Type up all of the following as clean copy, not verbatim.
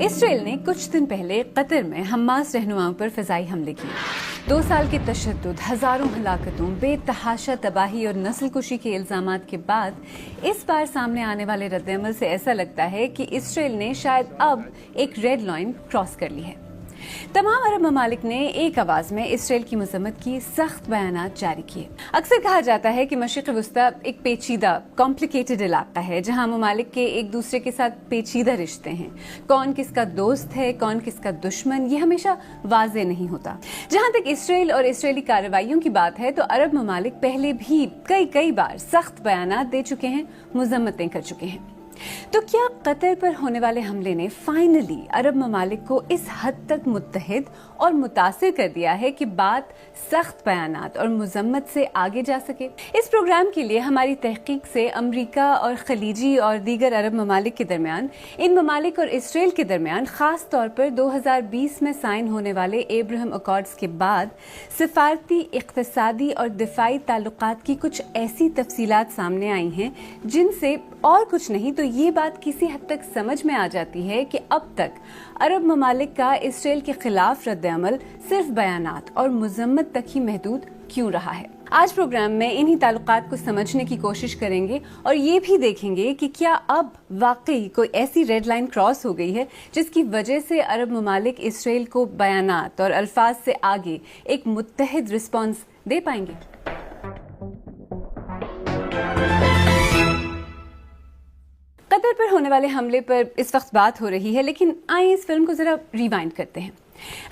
اسرائیل نے کچھ دن پہلے قطر میں حماس رہنماؤں پر فضائی حملے کیے۔ 2 سال کے تشدد، ہزاروں ہلاکتوں، بے تحاشا تباہی اور نسل کشی کے الزامات کے بعد اس بار سامنے آنے والے رد عمل سے ایسا لگتا ہے کہ اسرائیل نے شاید اب ایک ریڈ لائن کراس کر لی ہے۔ تمام عرب ممالک نے ایک آواز میں اسرائیل کی مذمت کی سخت بیانات جاری کیے۔ اکثر کہا جاتا ہے کہ مشرق وسطی ایک پیچیدہ کمپلیکیٹڈ علاقہ ہے جہاں ممالک کے ایک دوسرے کے ساتھ پیچیدہ رشتے ہیں۔ کون کس کا دوست ہے، کون کس کا دشمن، یہ ہمیشہ واضح نہیں ہوتا۔ جہاں تک اسرائیل اور اسرائیلی کارروائیوں کی بات ہے تو عرب ممالک پہلے بھی کئی بار سخت بیانات دے چکے ہیں، مذمتیں کر چکے ہیں۔ تو کیا قطر پر ہونے والے حملے نے فائنلی عرب ممالک کو اس حد تک متحد اور متاثر کر دیا ہے کہ بات سخت بیانات اور مذمت سے آگے جا سکے؟ اس پروگرام کے لیے ہماری تحقیق سے امریکہ اور خلیجی اور دیگر عرب ممالک کے درمیان، ان ممالک اور اسرائیل کے درمیان خاص طور پر 2020 میں سائن ہونے والے ایبراہم اکارڈز کے بعد سفارتی، اقتصادی اور دفاعی تعلقات کی کچھ ایسی تفصیلات سامنے آئی ہیں جن سے اور کچھ نہیں تو یہ بات کسی حد تک سمجھ میں آ جاتی ہے کہ اب تک عرب ممالک کا اسرائیل کے خلاف رد عمل صرف بیانات اور مذمت تک ہی محدود کیوں رہا ہے۔ آج پروگرام میں انہی تعلقات کو سمجھنے کی کوشش کریں گے اور یہ بھی دیکھیں گے کہ کیا اب واقعی کوئی ایسی ریڈ لائن کراس ہو گئی ہے جس کی وجہ سے عرب ممالک اسرائیل کو بیانات اور الفاظ سے آگے ایک متحد رسپانس دے پائیں گے۔ قطر پر ہونے والے حملے پر اس وقت بات ہو رہی ہے، لیکن آئیں اس فلم کو ذرا ریوائنڈ کرتے ہیں۔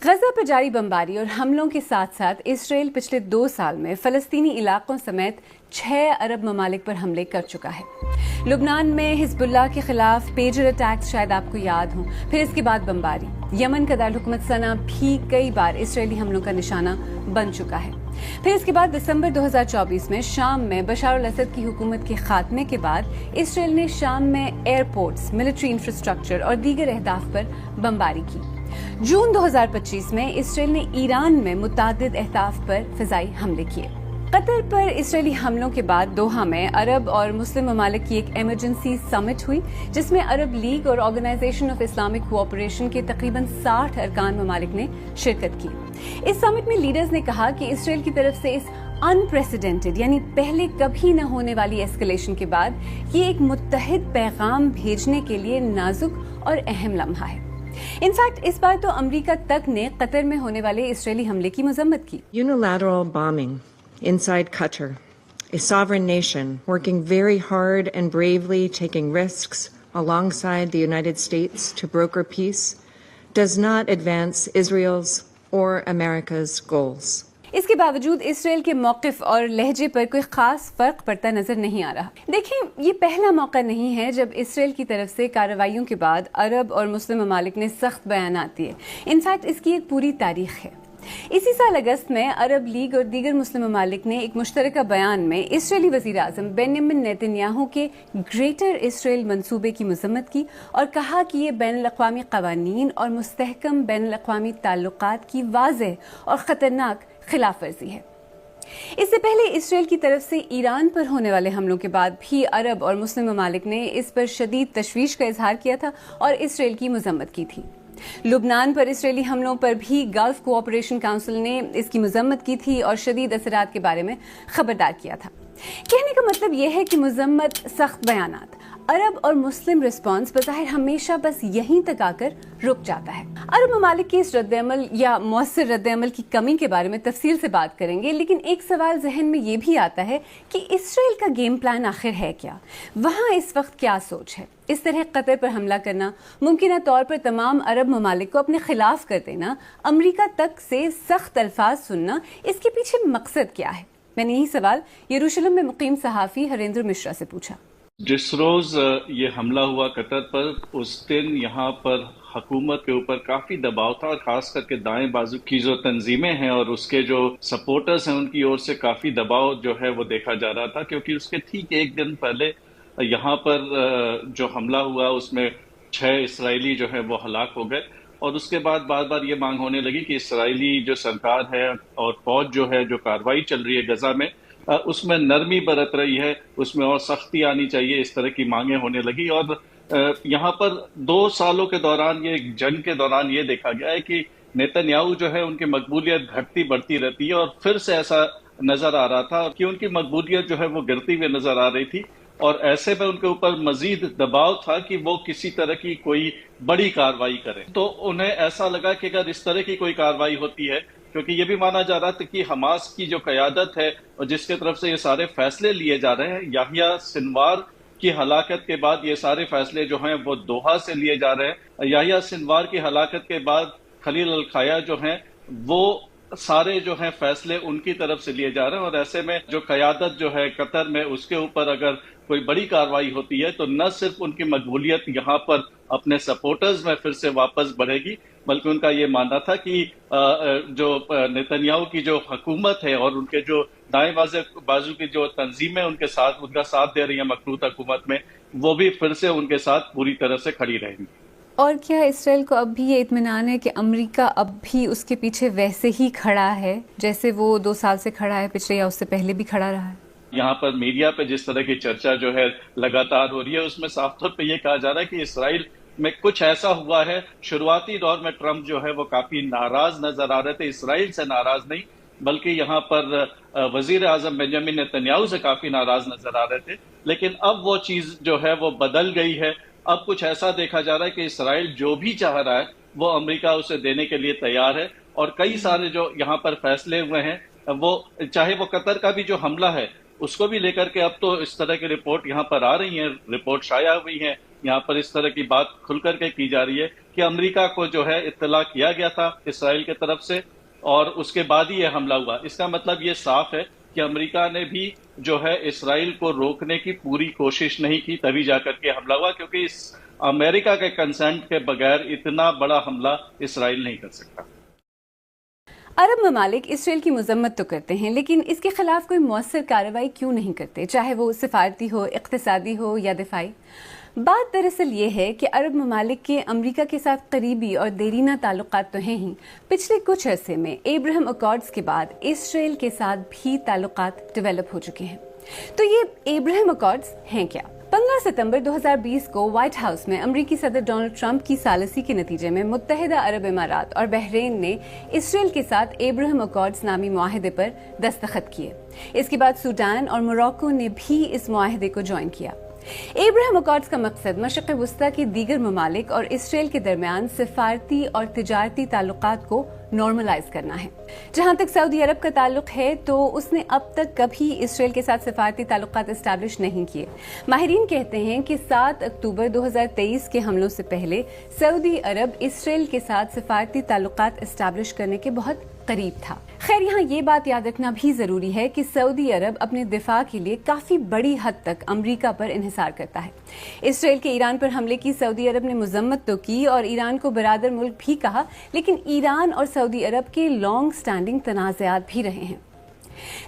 غزہ پر جاری بمباری اور حملوں کے ساتھ ساتھ اسرائیل پچھلے 2 سال میں فلسطینی علاقوں سمیت 6 عرب ممالک پر حملے کر چکا ہے۔ لبنان میں حزب اللہ کے خلاف پیجر اٹیکس شاید آپ کو یاد ہوں، پھر اس کے بعد بمباری۔ یمن کا دارالحکومت صنعا بھی کئی بار اسرائیلی حملوں کا نشانہ بن چکا ہے۔ پھر اس کے بعد دسمبر 2024 میں شام میں بشار الاسد کی حکومت کے خاتمے کے بعد اسرائیل نے شام میں ایئرپورٹس، ملٹری انفراسٹرکچر اور دیگر اہداف پر بمباری کی۔ جون 2025 میں اسرائیل نے ایران میں متعدد اہداف پر فضائی حملے کیے۔ قطر پر اسرائیلی حملوں کے بعد دوحہ میں عرب اور مسلم ممالک کی ایک ایمرجنسی سمٹ ہوئی جس میں عرب لیگ اور آرگنائزیشن آف اسلامک کوآپریشن کے تقریباً 60 ارکان ممالک نے شرکت کی۔ اس سمٹ میں لیڈرز نے کہا کہ اسرائیل کی طرف سے اس انپریسیڈنٹڈ یعنی پہلے کبھی نہ ہونے والی ایسکلیشن کے بعد یہ ایک متحد پیغام بھیجنے کے لیے نازک اور اہم لمحہ ہے۔ انفیکٹ اس بار تو امریکہ تک نے قطر میں ہونے والے اسرائیلی حملے کی مذمت کی۔ Unilateral bombing inside Qatar, a sovereign nation working very hard and bravely taking risks alongside the United States to broker peace, does not advance Israel's or America's goals. اس کے باوجود اسرائیل کے موقف اور لہجے پر کوئی خاص فرق پڑتا نظر نہیں آ رہا۔ دیکھیں، یہ پہلا موقع نہیں ہے جب اسرائیل کی طرف سے کارروائیوں کے بعد عرب اور مسلم ممالک نے سخت بیانات دیے۔ انفیکٹ اس کی ایک پوری تاریخ ہے۔ اسی سال اگست میں عرب لیگ اور دیگر مسلم ممالک نے ایک مشترکہ بیان میں اسرائیلی وزیر اعظم بنیامین نیتن یاہو کے گریٹر اسرائیل منصوبے کی مذمت کی اور کہا کہ یہ بین الاقوامی قوانین اور مستحکم بین الاقوامی تعلقات کی واضح اور خطرناک خلاف ورزی ہے۔ اس سے پہلے اسرائیل کی طرف سے ایران پر ہونے والے حملوں کے بعد بھی عرب اور مسلم ممالک نے اس پر شدید تشویش کا اظہار کیا تھا اور اسرائیل کی مذمت کی تھی۔ لبنان پر اسرائیلی حملوں پر بھی گلف کوآپریشن کونسل نے اس کی مذمت کی تھی اور شدید اثرات کے بارے میں خبردار کیا تھا۔ کہنے کا مطلب یہ ہے کہ مذمت، سخت بیانات، عرب اور مسلم رسپانس بظاہر ہمیشہ بس یہیں تک آ کر رک جاتا ہے۔ عرب ممالک کی اس رد عمل یا مؤثر رد عمل کی کمی کے بارے میں تفصیل سے بات کریں گے، لیکن ایک سوال ذہن میں یہ بھی آتا ہے کہ اسرائیل کا گیم پلان آخر ہے کیا؟ وہاں اس وقت کیا سوچ ہے؟ اس طرح قطر پر حملہ کرنا، ممکنہ طور پر تمام عرب ممالک کو اپنے خلاف کر دینا، امریکہ تک سے سخت الفاظ سننا، اس کے پیچھے مقصد کیا ہے؟ میں نے یہی سوال یروشلم میں مقیم صحافی ہریندر مشرا سے پوچھا۔ جس روز یہ حملہ ہوا قطر پر، اس دن یہاں پر حکومت کے اوپر کافی دباؤ تھا اور خاص کر کے دائیں بازو کی جو تنظیمیں ہیں اور اس کے جو سپورٹرز ہیں ان کی اور سے کافی دباؤ جو ہے وہ دیکھا جا رہا تھا، کیونکہ اس کے ٹھیک ایک دن پہلے یہاں پر جو حملہ ہوا اس میں 6 اسرائیلی جو ہے وہ ہلاک ہو گئے، اور اس کے بعد بار بار یہ مانگ ہونے لگی کہ اسرائیلی جو سرکار ہے اور فوج جو ہے جو کارروائی چل رہی ہے غزہ میں اس میں نرمی برت رہی ہے، اس میں اور سختی آنی چاہیے، اس طرح کی مانگیں ہونے لگی۔ اور یہاں پر 2 سالوں کے دوران یہ جنگ کے دوران یہ دیکھا گیا ہے کہ نیتن یاہو جو ہے ان کی مقبولیت گھٹتی بڑھتی رہتی ہے، اور پھر سے ایسا نظر آ رہا تھا کہ ان کی مقبولیت جو ہے وہ گرتی ہوئی نظر آ رہی تھی، اور ایسے میں ان کے اوپر مزید دباؤ تھا کہ وہ کسی طرح کی کوئی بڑی کارروائی کریں۔ تو انہیں ایسا لگا کہ اگر اس طرح کی کوئی کارروائی ہوتی ہے، کیونکہ یہ بھی مانا جا رہا تھا کہ حماس کی جو قیادت ہے اور جس کی طرف سے یہ سارے فیصلے لیے جا رہے ہیں، یحییٰ سنوار کی ہلاکت کے بعد یہ سارے فیصلے جو ہیں وہ دوحہ سے لیے جا رہے ہیں۔ یحییٰ سنوار کی ہلاکت کے بعد خلیل القیہ جو ہیں وہ سارے جو ہیں فیصلے ان کی طرف سے لیے جا رہے ہیں، اور ایسے میں جو قیادت جو ہے قطر میں اس کے اوپر اگر کوئی بڑی کارروائی ہوتی ہے تو نہ صرف ان کی مقبولیت یہاں پر اپنے سپورٹرز میں پھر سے واپس بڑھے گی، بلکہ ان کا یہ ماننا تھا کہ جو نیتن یاہو کی جو حکومت ہے اور ان کے جو دائیں بازو کی جو تنظیمیں ان کا ساتھ دے رہی ہیں مخلوط حکومت میں، وہ بھی پھر سے ان کے ساتھ پوری طرح سے کھڑی رہیں گی۔ اور کیا اسرائیل کو اب بھی یہ اطمینان ہے کہ امریکہ اب بھی اس کے پیچھے ویسے ہی کھڑا ہے جیسے وہ 2 سال سے کھڑا ہے پچھلے یا اس سے پہلے بھی کھڑا رہا ہے؟ یہاں پر میڈیا پہ جس طرح کی چرچا جو ہے لگاتار ہو رہی ہے، اس میں صاف طور پہ یہ کہا جا رہا ہے کہ اسرائیل میں کچھ ایسا ہوا ہے۔ شروعاتی دور میں ٹرمپ جو ہے وہ کافی ناراض نظر آ رہے تھے، اسرائیل سے ناراض نہیں بلکہ یہاں پر وزیر اعظم بنجامن نیتن یاہو سے کافی ناراض نظر آ رہے تھے، لیکن اب وہ چیز جو ہے وہ بدل گئی ہے۔ اب کچھ ایسا دیکھا جا رہا ہے کہ اسرائیل جو بھی چاہ رہا ہے وہ امریکہ اسے دینے کے لیے تیار ہے، اور کئی سارے جو یہاں پر فیصلے ہوئے ہیں، وہ چاہے وہ قطر کا بھی جو حملہ ہے اس کو بھی لے کر کے اب تو اس طرح کی رپورٹ یہاں پر آ رہی ہیں، رپورٹ شائع ہوئی ہیں، یہاں پر اس طرح کی بات کھل کر کے کی جا رہی ہے کہ امریکہ کو جو ہے اطلاع کیا گیا تھا اسرائیل کی طرف سے، اور اس کے بعد ہی یہ حملہ ہوا۔ اس کا مطلب یہ صاف ہے کہ امریکہ نے بھی جو ہے اسرائیل کو روکنے کی پوری کوشش نہیں کی، تبھی جا کر کے حملہ ہوا، کیونکہ اس امریکہ کے کنسنٹ کے بغیر اتنا بڑا حملہ اسرائیل نہیں کر سکتا۔ عرب ممالک اسرائیل کی مذمت تو کرتے ہیں، لیکن اس کے خلاف کوئی مؤثر کارروائی کیوں نہیں کرتے، چاہے وہ سفارتی ہو، اقتصادی ہو یا دفاعی؟ بات دراصل یہ ہے کہ عرب ممالک کے امریکہ کے ساتھ قریبی اور دیرینہ تعلقات تو ہیں ہی، پچھلے کچھ عرصے میں ایبراہم اکارڈز کے بعد اسرائیل کے ساتھ بھی تعلقات ڈیولپ ہو چکے ہیں۔ تو یہ ایبراہم اکارڈز ہیں کیا؟ 15 ستمبر 2020 کو وائٹ ہاؤس میں امریکی صدر ڈونلڈ ٹرمپ کی ثالثی کے نتیجے میں متحدہ عرب امارات اور بحرین نے اسرائیل کے ساتھ ایبراہم اکارڈز نامی معاہدے پر دستخط کیے۔ اس کے بعد سوڈان اور موراکو نے بھی اس معاہدے کو جوائن کیا۔ ایبراہم اکارڈز کا مقصد مشرق وسطیٰ کے دیگر ممالک اور اسرائیل کے درمیان سفارتی اور تجارتی تعلقات کو نارملائز کرنا ہے۔ جہاں تک سعودی عرب کا تعلق ہے تو اس نے اب تک کبھی اسرائیل کے ساتھ سفارتی تعلقات اسٹیبلش نہیں کیے۔ ماہرین کہتے ہیں کہ 7 اکتوبر 2023 کے حملوں سے پہلے سعودی عرب اسرائیل کے ساتھ سفارتی تعلقات اسٹیبلش کرنے کے بہت قریب تھا۔ خیر، یہاں یہ بات یاد رکھنا بھی ضروری ہے کہ سعودی عرب اپنے دفاع کے لیے کافی بڑی حد تک امریکہ پر انحصار کرتا ہے۔ اسرائیل کے ایران پر حملے کی سعودی عرب نے مذمت تو کی اور ایران کو برادر ملک بھی کہا، لیکن ایران اور سعودی عرب کے لانگ سٹینڈنگ تنازعات بھی رہے ہیں۔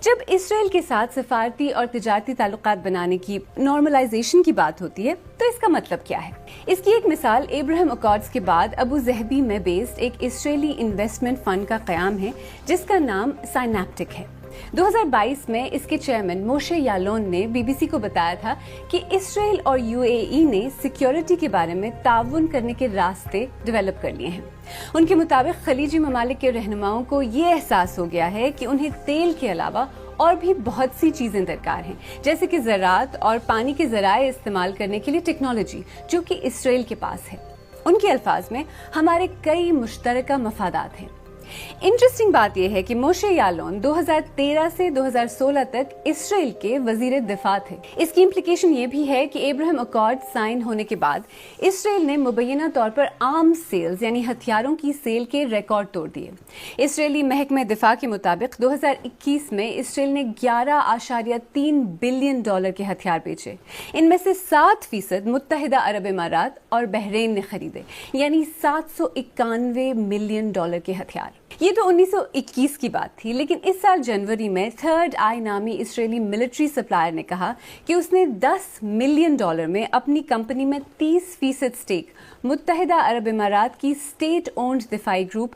جب اسرائیل کے ساتھ سفارتی اور تجارتی تعلقات بنانے کی نارملائزیشن کی بات ہوتی ہے تو اس کا مطلب کیا ہے؟ اس کی ایک مثال ایبراہم اکارڈز کے بعد ابو ظہبی میں بیسڈ ایک اسرائیلی انویسٹمنٹ فنڈ کا قیام ہے جس کا نام سائنیپٹک ہے۔ 2022 میں اس کے چیئرمین موشے یالون نے بی بی سی کو بتایا تھا کہ اسرائیل اور یو اے ای نے سیکیورٹی کے بارے میں تعاون کرنے کے راستے ڈیولپ کر لیے ہیں۔ ان کے مطابق خلیجی ممالک کے رہنماؤں کو یہ احساس ہو گیا ہے کہ انہیں تیل کے علاوہ اور بھی بہت سی چیزیں درکار ہیں، جیسے کہ زراعت اور پانی کے ذرائع استعمال کرنے کے لیے ٹیکنالوجی، جو کہ اسرائیل کے پاس ہے۔ ان کے الفاظ میں ہمارے کئی مشترکہ مفادات ہیں۔ انٹرسٹنگ بات یہ ہے کہ موشے یالون 2013 سے 2016 تک اسرائیل کے وزیر دفاع تھے۔ اس کی امپلیکیشن یہ بھی ہے کہ ایبراہم اکارڈ سائن ہونے کے بعد اسرائیل نے مبینہ طور پر آرمز سیلز یعنی ہتھیاروں کی سیل کے ریکارڈ توڑ دیے۔ اسرائیلی محکمہ دفاع کے مطابق 2021 میں اسرائیل نے $11.3 بلین کے ہتھیار بیچے۔ ان میں سے 7% متحدہ عرب امارات اور بحرین نے خریدے، یعنی $791 ملین کے ہتھیار۔ یہ تو 1921 کی بات تھی، لیکن اس سال جنوری میں تھرڈ آئی نامی اسرائیلی ملٹری سپلائر نے کہا کہ اس نے $10 ملین میں اپنی کمپنی میں 30% سٹیک متحدہ عرب امارات کی اسٹیٹ اونڈ دفاعی گروپ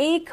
$1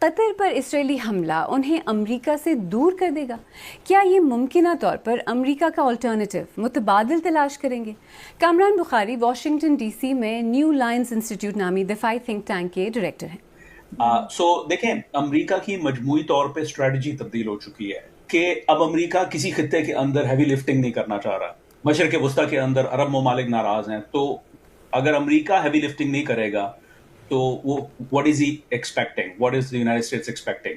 قطر پر اسرائیلی حملہ انہیں امریکہ سے دور کر دے گا؟ کیا یہ ممکنہ طور پر امریکہ کا آلٹرنیٹو متبادل تلاش کریں گے؟ کامران بخاری واشنگٹن ڈی سی میں نیو لائنز انسٹیٹیوٹ نامی دفاعی تھنک ٹینک کے ڈائریکٹر ہیں۔ دیکھیں، امریکہ کی مجموعی طور پہ اسٹریٹجی تبدیل ہو چکی ہے کہ اب امریکہ کسی خطے کے اندر ہیوی لفٹنگ نہیں کرنا چاہ رہا۔ مشرق وسطیٰ کے اندر عرب ممالک ناراض ہیں، تو اگر امریکہ ہیوی لفٹنگ نہیں کرے گا تو وہ what is he expecting, what is the United States expecting,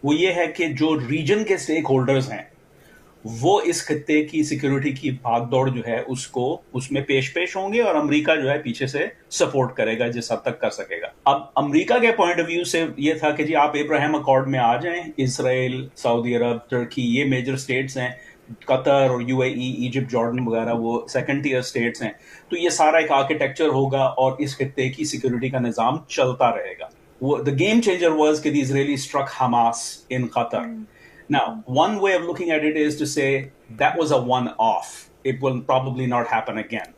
وہ یہ ہے کہ جو ریجن کے اسٹیک ہولڈرز ہیں وہ اس خطے کی سیکورٹی کی بھاگ دوڑ جو ہے اس میں پیش ہوں گے، اور امریکہ جو ہے پیچھے سے سپورٹ کرے گا جس حد تک کر سکے گا۔ اب امریکہ کے پوائنٹ آف ویو سے یہ تھا کہ جی آپ ابراہیم اکارڈ میں آ جائیں، اسرائیل، سعودی عرب، ترکی، یہ میجر اسٹیٹس ہیں، قطر اور you a E, Egypt, Jordan وغیرہ وہ سیکنڈ ٹیئر اسٹیٹس ہیں، تو یہ سارا ایک آرکیٹیکچر ہوگا اور اس خطے کی سیکورٹی کا نظام چلتا رہے گا۔ The game changer was that the Israelis struck Hamas in Qatar. Now, one way of looking at it is to say that was a one-off. It will probably not happen again.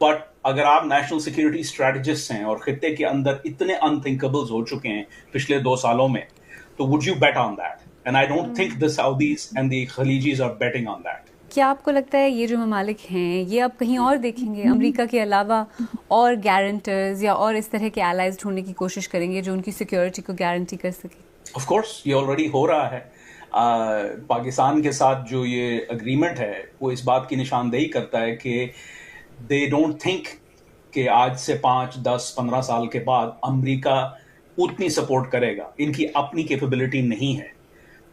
But اگر آپ national security strategist ہیں اور خطے کے اندر اتنے unthinkables ہو چکے ہیں پچھلے 2 سالوں میں، تو would you bet on that? And I don't think the Saudis and the Khalijis are betting on that. کیا آپ کو لگتا ہے یہ جو ممالک ہیں یہ اب کہیں اور دیکھیں گے، امریکہ کے علاوہ اور گارنٹرز یا اور اس طرح کے allies ڈھونڈنے کی کوشش کریں گے جو ان کی سیکورٹی کو گارنٹی کر سکے؟ Of course, یہ آلریڈی ہو رہا ہے۔ پاکستان کے ساتھ جو یہ اگریمنٹ ہے وہ اس بات کی نشاندہی کرتا ہے کہ they don't think کہ آج سے 5, 10, 15 سال کے بعد امریکہ اتنی سپورٹ کرے گا، ان کی اپنی کیپیبلٹی نہیں ہے۔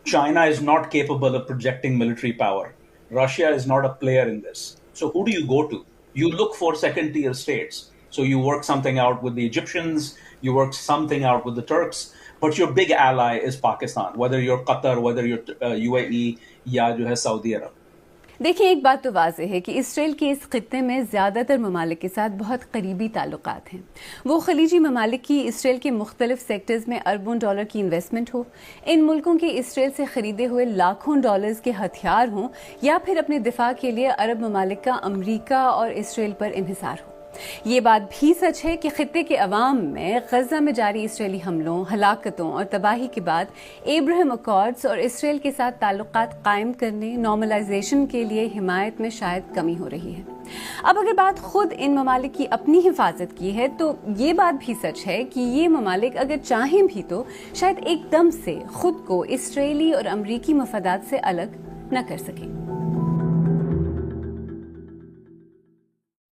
China is not capable of projecting military power. Russia is not a player in this. So who do you go to? You look for second tier states. So you work something out with the Egyptians, you work something out with the Turks, but your big ally is Pakistan, whether you're Qatar, whether you're UAE یا جو ہے سعودی عرب۔ دیکھیں، ایک بات تو واضح ہے کہ اسرائیل کے اس خطے میں زیادہ تر ممالک کے ساتھ بہت قریبی تعلقات ہیں۔ وہ خلیجی ممالک کی اسرائیل کے مختلف سیکٹرز میں اربوں ڈالر کی انویسٹمنٹ ہو، ان ملکوں کے اسرائیل سے خریدے ہوئے لاکھوں ڈالرز کے ہتھیار ہوں، یا پھر اپنے دفاع کے لیے عرب ممالک کا امریکہ اور اسرائیل پر انحصار ہو۔ یہ بات بھی سچ ہے کہ خطے کے عوام میں غزہ میں جاری اسرائیلی حملوں، ہلاکتوں اور تباہی کے بعد ابراہیم اکارڈز اور اسرائیل کے ساتھ تعلقات قائم کرنے، نارملائزیشن کے لیے حمایت میں شاید کمی ہو رہی ہے۔ اب اگر بات خود ان ممالک کی اپنی حفاظت کی ہے تو یہ بات بھی سچ ہے کہ یہ ممالک اگر چاہیں بھی تو شاید ایک دم سے خود کو اسرائیلی اور امریکی مفادات سے الگ نہ کر سکیں۔